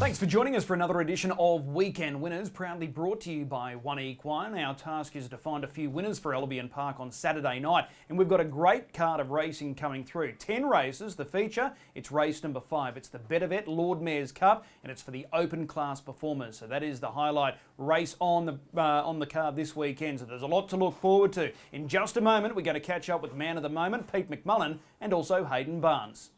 Thanks for joining us for another edition of Weekend Winners, proudly brought to you by 1Equine. Our task is to find a few winners for Albion Park on Saturday night, and we've got a great card of racing coming through. 10 races, the feature, it's race number 5. It's the Betavet Lord Mayor's Cup, and it's for the open class performers. So that is the highlight race on the card this weekend. So there's a lot to look forward to. In just a moment, we're going to catch up with man of the moment, Pete McMullen, and also Hayden Barnes.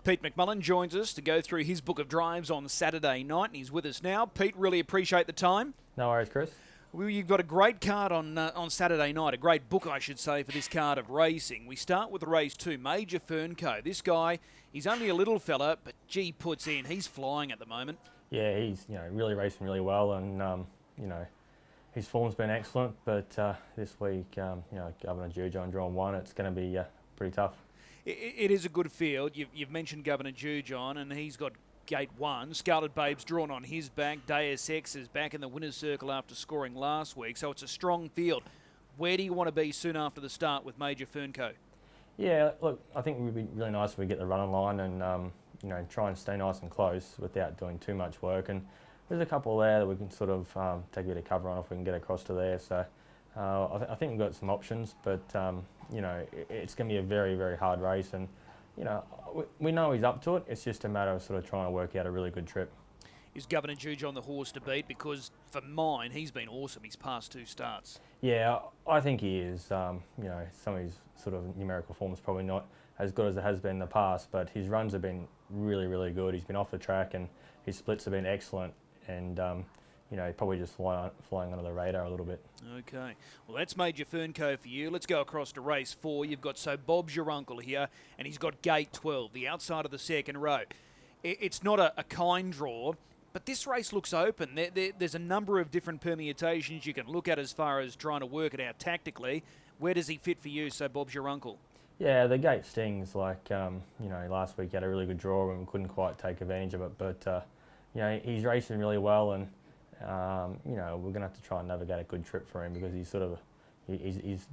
Pete McMullen joins us to go through his book of drives on Saturday night, and he's with us now. Pete, really appreciate the time. No worries, Chris. Well, you've got a great card on Saturday night, a great book, I should say, for this card of racing. We start with race 2, Major Fernco. This guy, he's only a little fella, but gee, puts in. He's flying at the moment. Yeah, he's really racing really well, and his form's been excellent. But this week, Governor Jujon drawn 1. It's going to be pretty tough. It is a good field. You've mentioned Governor Jujon, and he's got gate 1. Scarlet Babe's drawn on his back. Deus Ex is back in the winner's circle after scoring last week, so it's a strong field. Where do you want to be soon after the start with Major Fernco? Yeah, look, I think it would be really nice if we get the run line and try and stay nice and close without doing too much work. And there's a couple there that we can sort of take a bit of cover on if we can get across to there. So I think we've got some options, but it's going to be a very, very hard race, and we know he's up to it. It's just a matter of sort of trying to work out a really good trip. Is Governor Jujon the horse to beat? Because for mine, he's been awesome his past 2 starts. Yeah, I think he is. Some of his sort of numerical form is probably not as good as it has been in the past, but his runs have been really, really good. He's been off the track, and his splits have been excellent, and probably just flying under the radar a little bit. Okay, well that's Major Fernco for you. Let's go across to race 4. You've got So Bob's Your Uncle here, and he's got gate 12, the outside of the second row. It's not a kind draw, but this race looks open. There's a number of different permutations you can look at as far as trying to work it out tactically. Where does he fit for you, So Bob's Your Uncle? Yeah, the gate stings. Like, last week he had a really good draw and we couldn't quite take advantage of it. But, he's racing really well, and, we're going to have to try and navigate a good trip for him, because he's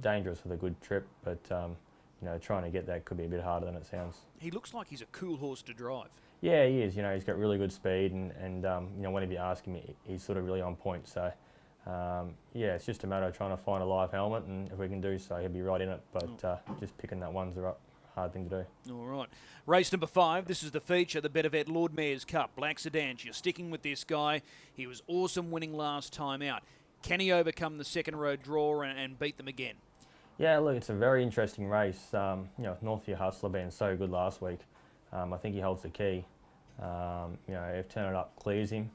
dangerous with a good trip, but, trying to get that could be a bit harder than it sounds. He looks like he's a cool horse to drive. Yeah, he is. He's got really good speed, and whenever you ask him, he's sort of really on point. So, it's just a matter of trying to find a live helmet, and if we can do so, he'll be right in it. But just picking that one's a hard thing to do. All right. Race number 5, this is the feature, the Betavet Lord Mayor's Cup. Black Sedans, you're sticking with this guy. He was awesome winning last time out. Can he overcome the second row draw and beat them again? Yeah, look, it's a very interesting race. Northview Hustler being so good last week, I think he holds the key. If Turn It Up clears him,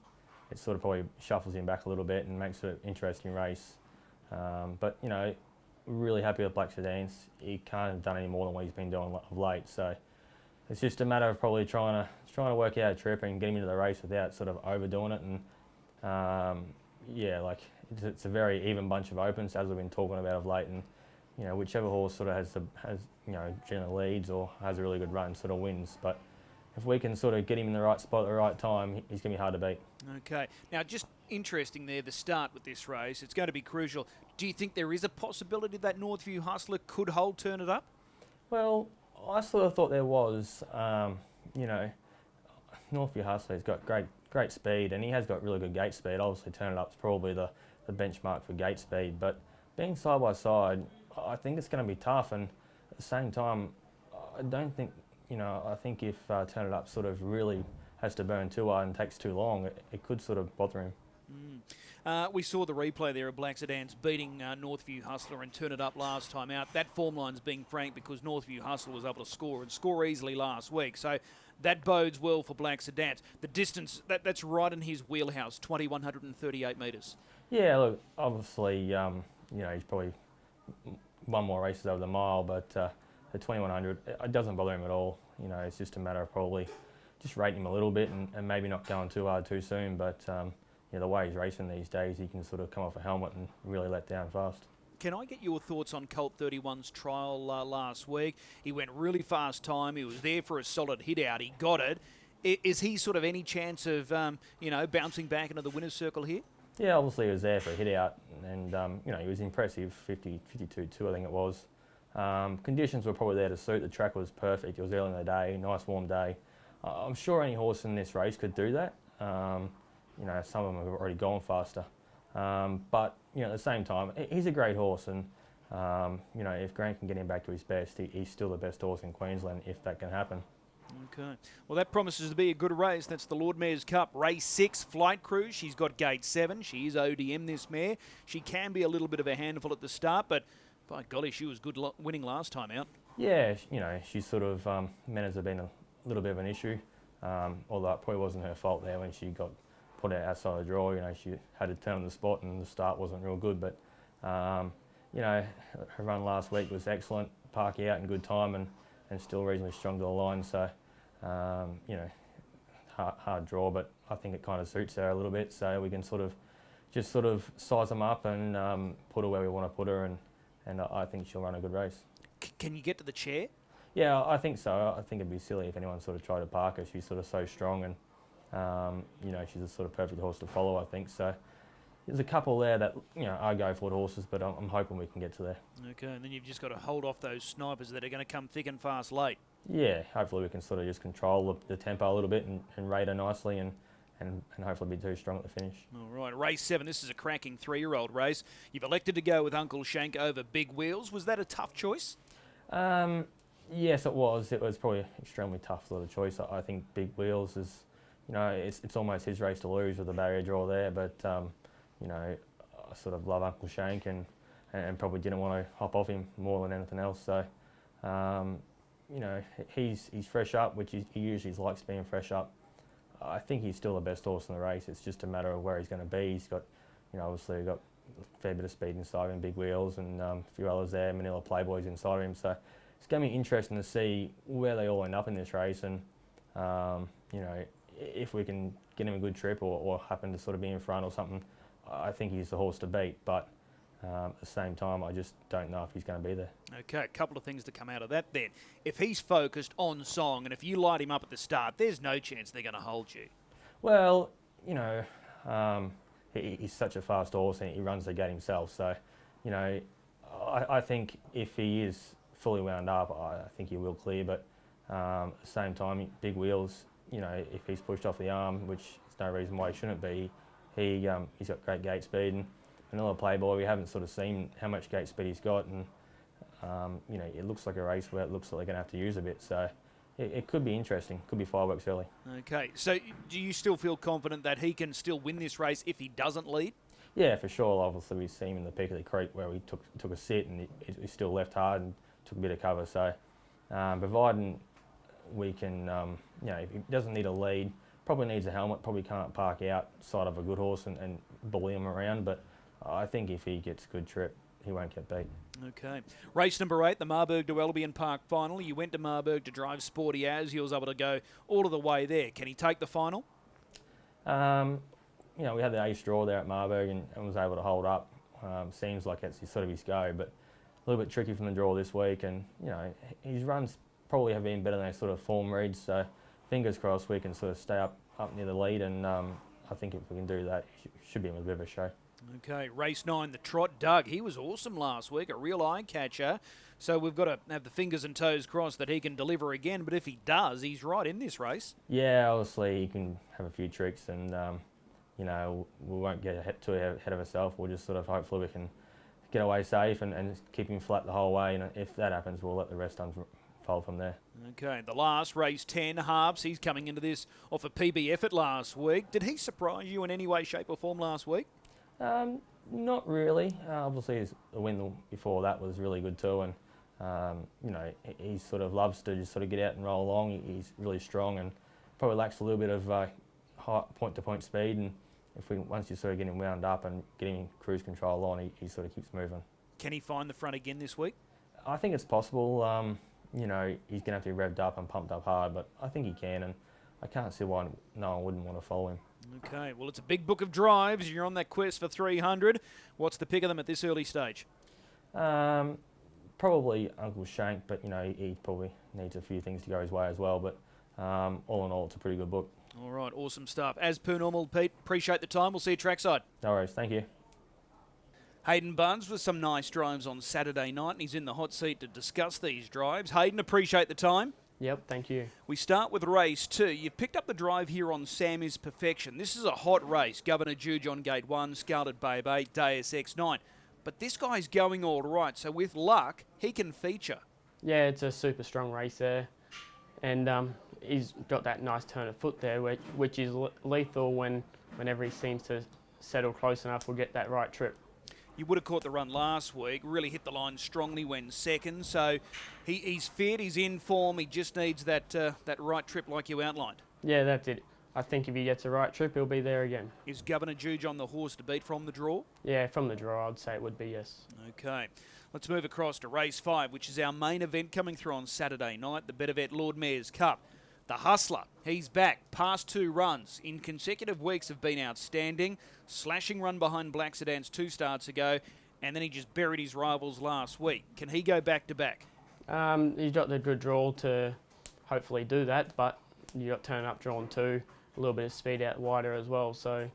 it sort of probably shuffles him back a little bit and makes it an interesting race. But really happy with Black Sedans. He can't have done any more than what he's been doing of late. So it's just a matter of probably trying to work out a trip and get him into the race without sort of overdoing it. And it's a very even bunch of opens, as we've been talking about of late. And whichever horse sort of has generally leads or has a really good run sort of wins. But if we can sort of get him in the right spot at the right time, he's going to be hard to beat. Okay. Now, just interesting there, the start with this race. It's going to be crucial. Do you think there is a possibility that Northview Hustler could hold Turn It Up? Well, I sort of thought there was. Northview Hustler's got great speed, and he has got really good gate speed. Obviously, Turn It Up's probably the benchmark for gate speed. But being side by side, I think it's going to be tough. And at the same time, I don't think... I think if Turn It Up sort of really has to burn too hard and takes too long, it could sort of bother him. We saw the replay there of Black Sedans beating Northview Hustler and Turn It Up last time out. That form line's being franked because Northview Hustler was able to score easily last week. So that bodes well for Black Sedans. The distance, that's right in his wheelhouse, 2,138 metres. Yeah, look, obviously, he's probably won more races over the mile, but... the 2100, it doesn't bother him at all. It's just a matter of probably just rating him a little bit and maybe not going too hard too soon. But the way he's racing these days, he can sort of come off a helmet and really let down fast. Can I get your thoughts on Colt 31's trial last week? He went really fast time. He was there for a solid hit out. He got it. Is he sort of any chance of bouncing back into the winner's circle here? Yeah, obviously he was there for a hit out, and he was impressive. 52.2, I think it was. Conditions were probably there to suit. The track was perfect. It was early in the day, nice warm day. I'm sure any horse in this race could do that. You know, some of them have already gone faster. But, you know, at the same time, he's a great horse, and, you know, if Grant can get him back to his best, he's still the best horse in Queensland, if that can happen. Okay. Well, that promises to be a good race. That's the Lord Mayor's Cup, race 6, Flight Cruise. She's got gate 7. She is ODM, this mare. She can be a little bit of a handful at the start, but by golly, she was good winning last time out. Yeah, you know, she's sort of, manners have been a little bit of an issue, although it probably wasn't her fault there when she got put out outside the draw. You know, she had to turn on the spot and the start wasn't real good, but, you know, her run last week was excellent, parking out in good time and still reasonably strong to the line, so, you know, hard draw, but I think it kind of suits her a little bit, so we can just size them up and put her where we want to put her, and I think she'll run a good race. Can you get to the chair? Yeah, I think so. I think it'd be silly if anyone sort of tried to park her. She's sort of so strong, and you know, she's a sort of perfect horse to follow, I think. So there's a couple there that, you know, I go for horses, but I'm hoping we can get to there. Okay, and then you've just got to hold off those snipers that are going to come thick and fast late. Yeah, hopefully we can sort of just control the tempo a little bit and rate her nicely and hopefully be too strong at the finish. All right, race 7. This is a cracking 3-year-old race. You've elected to go with Uncle Shank over Big Wheels. Was that a tough choice? Yes, it was. It was probably an extremely tough sort of choice. I think Big Wheels is, you know, it's almost his race to lose with the barrier draw there, but, you know, I sort of love Uncle Shank and probably didn't want to hop off him more than anything else. So, you know, he's fresh up, which he usually likes being fresh up. I think he's still the best horse in the race. It's just a matter of where he's going to be. He's got, you know, obviously got a fair bit of speed inside him, Big Wheels, and a few others there, Manila Playboys inside him. So it's going to be interesting to see where they all end up in this race, and you know, if we can get him a good trip or happen to sort of be in front or something. I think he's the horse to beat, but at the same time, I just don't know if he's going to be there. Okay, a couple of things to come out of that then. If he's focused on song, and if you light him up at the start, there's no chance they're going to hold you. Well, you know, he's such a fast horse and he runs the gate himself. So, you know, I think if he is fully wound up, I think he will clear. But at the same time, Big Wheels, you know, if he's pushed off the arm, which is no reason why he shouldn't be, he's got great gate speed. And Manila Playboy, we haven't sort of seen how much gate speed he's got, and you know, it looks like a race where it looks like they're going to have to use a bit. So it could be interesting. Could be fireworks early. Okay, so do you still feel confident that he can still win this race if he doesn't lead? Yeah, for sure. Obviously, we've seen him in the Peak of the Creek where he took a sit and he still left hard and took a bit of cover. So providing we can, you know, if he doesn't need a lead, probably needs a helmet, probably can't park outside of a good horse and bully him around, but I think if he gets a good trip, he won't get beat. Okay. Race number 8, the Marburg to Albion Park final. You went to Marburg to drive Sporty As. He was able to go all of the way there. Can he take the final? You know, we had the ace draw there at Marburg and was able to hold up. Seems like it's sort of his go, but a little bit tricky from the draw this week. And, you know, his runs probably have been better than his sort of form reads. So fingers crossed we can sort of stay up near the lead. And I think if we can do that, it should be a bit of a show. Okay, race 9, the Trot. Doug, he was awesome last week, a real eye catcher. So we've got to have the fingers and toes crossed that he can deliver again. But if he does, he's right in this race. Yeah, obviously he can have a few tricks and, you know, we won't get too ahead of ourselves. We'll just sort of hopefully we can get away safe and keep him flat the whole way. And if that happens, we'll let the rest unfold from there. Okay, the last, race 10, Harps. He's coming into this off a PB effort last week. Did he surprise you in any way, shape or form last week? Not really. Obviously, the win before that was really good too, and you know, he sort of loves to just sort of get out and roll along. He's really strong and probably lacks a little bit of high point-to-point speed. And once you sort of get him wound up and get him in cruise control on, he sort of keeps moving. Can he find the front again this week? I think it's possible. You know, he's going to have to be revved up and pumped up hard, but I think he can, and I can't see why no one wouldn't want to follow him. Okay, well, it's a big book of drives. You're on that quest for 300. What's the pick of them at this early stage? Probably Uncle Shank, but, you know, he probably needs a few things to go his way as well. But all in all, it's a pretty good book. All right, awesome stuff. As per normal, Pete, appreciate the time. We'll see you trackside. No worries, thank you. Hayden Barnes with some nice drives on Saturday night, and he's in the hot seat to discuss these drives. Hayden, appreciate the time. Yep, thank you. We start with race 2. You've picked up the drive here on Sam is Perfection. This is a hot race. Governor Juge on gate 1, Scalded Babe 8, Deus X 9. But this guy's going all right, so with luck, he can feature. Yeah, it's a super strong race there. And he's got that nice turn of foot there, which is lethal whenever he seems to settle close enough or get that right trip. You would have caught the run last week, really hit the line strongly when second, so he's fit, he's in form, he just needs that right trip like you outlined. Yeah, that's it. I think if he gets the right trip, he'll be there again. Is Governor Juge on the horse to beat from the draw? Yeah, from the draw, I'd say it would be, yes. Okay, let's move across to race 5, which is our main event coming through on Saturday night, the Betavet Lord Mayor's Cup. The Hustler, he's back. Past 2 runs in consecutive weeks have been outstanding. Slashing run behind Black Sedans 2 starts ago, and then he just buried his rivals last week. Can he go back to back? He's got the good draw to hopefully do that, but you got turn up drawn 2, a little bit of speed out wider as well. So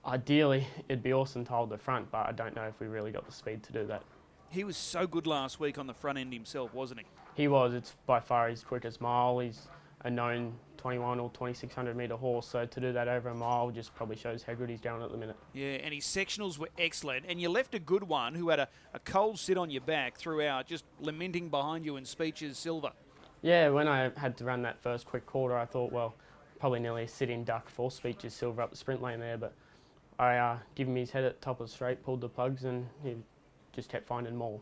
ideally, it'd be awesome to hold the front, but I don't know if we really got the speed to do that. He was so good last week on the front end himself, wasn't he? He was. It's by far his quickest mile. He's a known 21 or 2600 metre horse, so to do that over a mile just probably shows how good he's going at the minute. Yeah, and his sectionals were excellent, and you left a good one who had a cold sit on your back throughout, just lamenting behind you in speeches silver. Yeah, when I had to run that first quick quarter, I thought, well, probably nearly a sitting duck for speeches silver up the sprint lane there, but I give him his head at the top of the straight, pulled the plugs, and he just kept finding more.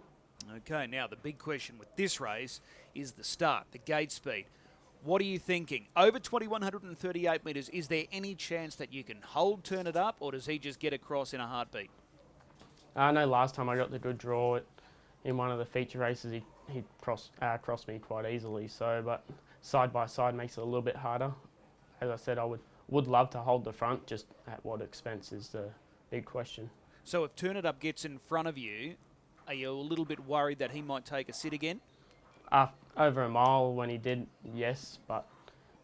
Okay, now the big question with this race is the start, the gate speed. What are you thinking? Over 2,138 metres, is there any chance that you can hold, turn it up, or does he just get across in a heartbeat? I know last time I got the good draw in one of the feature races, he crossed me quite easily. So, but side by side makes it a little bit harder. As I said, I would love to hold the front, just at what expense is the big question. So if Turn It Up gets in front of you, are you a little bit worried that he might take a sit again? Over a mile when he did, yes, but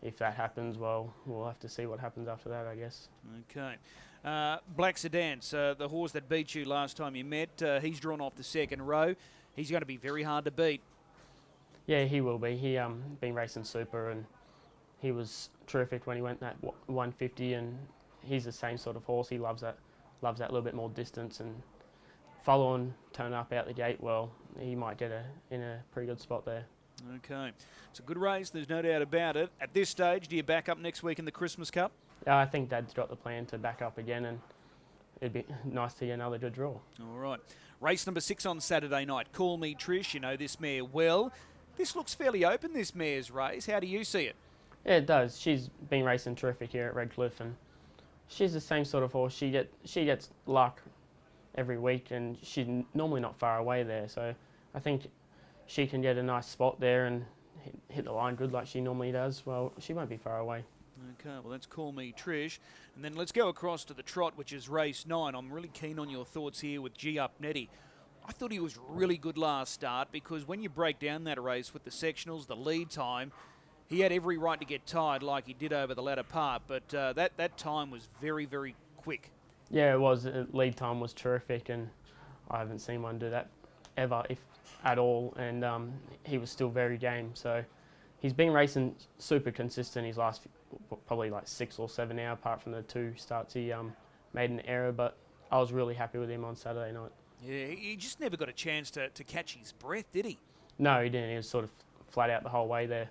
if that happens, well, we'll have to see what happens after that, I guess. Okay. Black Sedans, the horse that beat you last time you met, he's drawn off the second row. He's going to be very hard to beat. Yeah, he will be. He been racing super, and he was terrific when he went that 150, and he's the same sort of horse. He loves that little bit more distance, and following Turn Up out the gate, well, he might get in a pretty good spot there. Okay. It's a good race, there's no doubt about it. At this stage, do you back up next week in the Christmas Cup? I think Dad's got the plan to back up again, and it'd be nice to get another good draw. All right. Race number 6 on Saturday night. Call Me Trish, you know this mare well. This looks fairly open, this mare's race. How do you see it? Yeah, it does. She's been racing terrific here at Redcliffe, and she's the same sort of horse. She gets luck every week, and she's normally not far away there. So I think she can get a nice spot there and hit the line good like she normally does. Well, she won't be far away. Okay, well, let's Call Me Trish. And then let's go across to the trot, which is race 9. I'm really keen on your thoughts here with G Up Netty. I thought he was really good last start because when you break down that race with the sectionals, the lead time, he had every right to get tired like he did over the latter part, but that time was very, very quick. Yeah, it was. Lead time was terrific, and I haven't seen one do that ever, if at all, and he was still very game. So he's been racing super consistent his last probably like 6 or 7 now, apart from the 2 starts he made an error, but I was really happy with him on Saturday night. Yeah, he just never got a chance to catch his breath, did he? No, he didn't. He was sort of flat out the whole way there.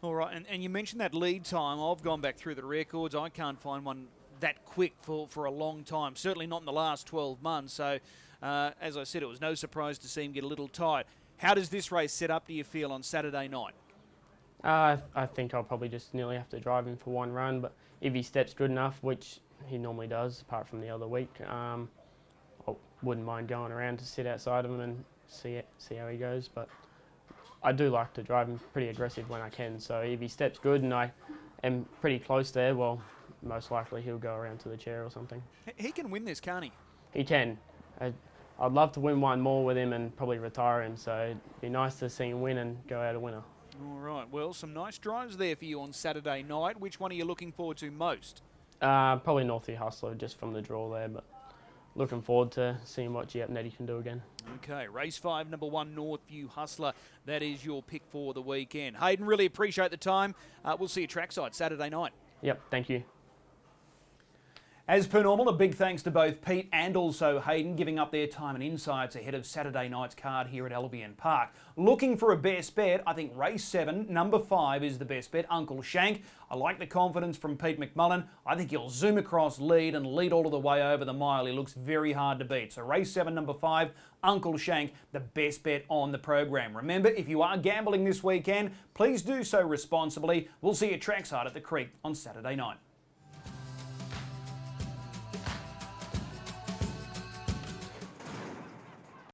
All right, and you mentioned that lead time. I've gone back through the records. I can't find one that quick for a long time, certainly not in the last 12 months. So, as I said, it was no surprise to see him get a little tired. How does this race set up, do you feel, on Saturday night? I think I'll probably just nearly have to drive him for one run, but if he steps good enough, which he normally does, apart from the other week, I wouldn't mind going around to sit outside of him and see how he goes. But I do like to drive him pretty aggressive when I can, so if he steps good and I am pretty close there, well, most likely he'll go around to the chair or something. He can win this, can't he? He can. I'd love to win one more with him and probably retire him, so it'd be nice to see him win and go out a winner. All right, well, some nice drives there for you on Saturday night. Which one are you looking forward to most? Probably Northview Hustler, just from the draw there, but looking forward to seeing what Giapnetti can do again. Okay, race 5, number 1, Northview Hustler. That is your pick for the weekend. Hayden, really appreciate the time. We'll see you trackside Saturday night. Yep, thank you. As per normal, a big thanks to both Pete and also Hayden giving up their time and insights ahead of Saturday night's card here at Albion Park. Looking for a best bet, I think race 7, number 5 is the best bet, Uncle Shank. I like the confidence from Pete McMullen. I think he'll zoom across lead and lead all of the way over the mile. He looks very hard to beat. So race 7, number 5, Uncle Shank, the best bet on the program. Remember, if you are gambling this weekend, please do so responsibly. We'll see you trackside at the Creek on Saturday night.